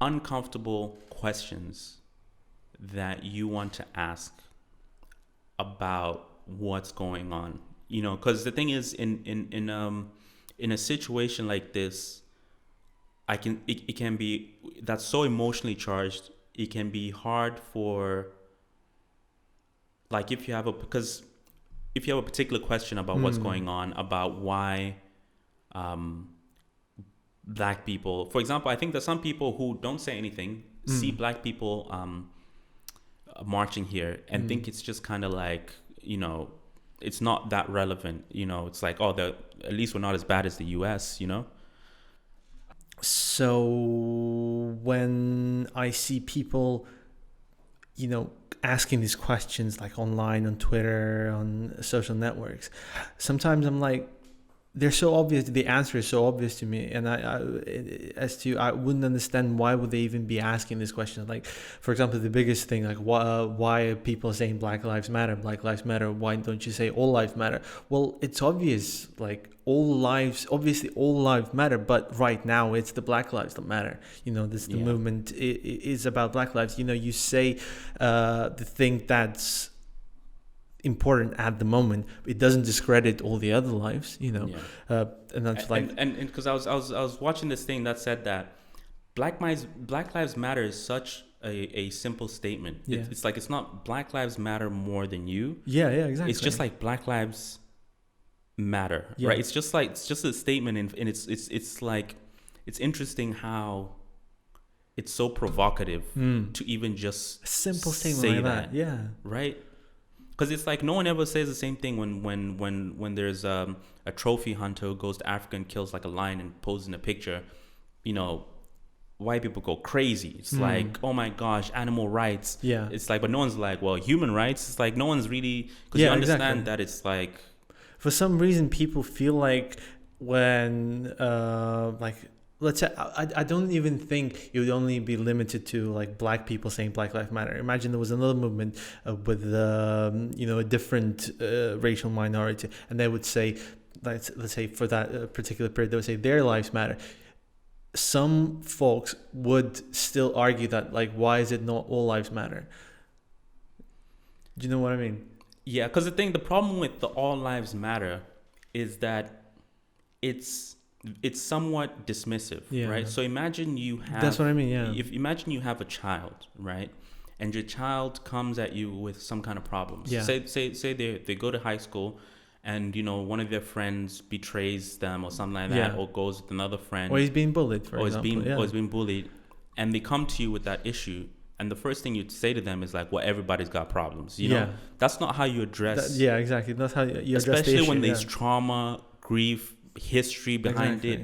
uncomfortable questions that you want to ask about what's going on, because the thing is, in a situation like this, it can be, that's so emotionally charged. It can be hard for, like, if you have a particular question about what's going on, about why black people, for example, I think there's some people who don't say anything, see black people marching here and think it's just kind of like, it's not that relevant. It's like, oh, at least we're not as bad as the US. So when I see people, asking these questions like online, on Twitter, on social networks, sometimes I'm like, they're so obvious. The answer is so obvious to me, and I wouldn't understand why would they even be asking this question. Like, for example, the biggest thing, like why are people saying Black Lives Matter? Black Lives Matter. Why don't you say all lives matter? Well, it's obvious. Like, obviously all lives matter, but right now it's the Black lives that matter. This the movement is about Black lives. You say the thing that's important at the moment, it doesn't discredit all the other lives, and that's and because I was watching this thing that said that Black Lives Matter is such a simple statement. It's like, it's not Black Lives Matter more than you. Exactly. It's just like Black Lives Matter, right? It's just a statement, and it's like, it's interesting how it's so provocative to even just a simple statement say like that. Right. Because it's like, no one ever says the same thing when there's a trophy hunter who goes to Africa and kills like a lion and poses in a picture. White people go crazy. It's like, oh my gosh, animal rights. It's like, but no one's like, well, human rights. It's like, no one's really, because you understand that it's like, for some reason people feel like when let's say, I don't even think it would only be limited to like black people saying Black Lives Matter. Imagine there was another movement with a different racial minority, and they would say, let's say for that particular period, they would say their lives matter. Some folks would still argue that, like, why is it not all lives matter? Do you know what I mean? Yeah, because the problem with the all lives matter is that it's somewhat dismissive, right? So imagine you have... That's what I mean, Imagine you have a child, right? And your child comes at you with some kind of problems. Say they go to high school and, one of their friends betrays them or something like that, or goes with another friend. Or he's being bullied, for example. Or he's being bullied. And they come to you with that issue. And the first thing you'd say to them is like, well, everybody's got problems. That's not how you address... exactly. That's how you address the issue. Especially when there's trauma, grief, history behind it.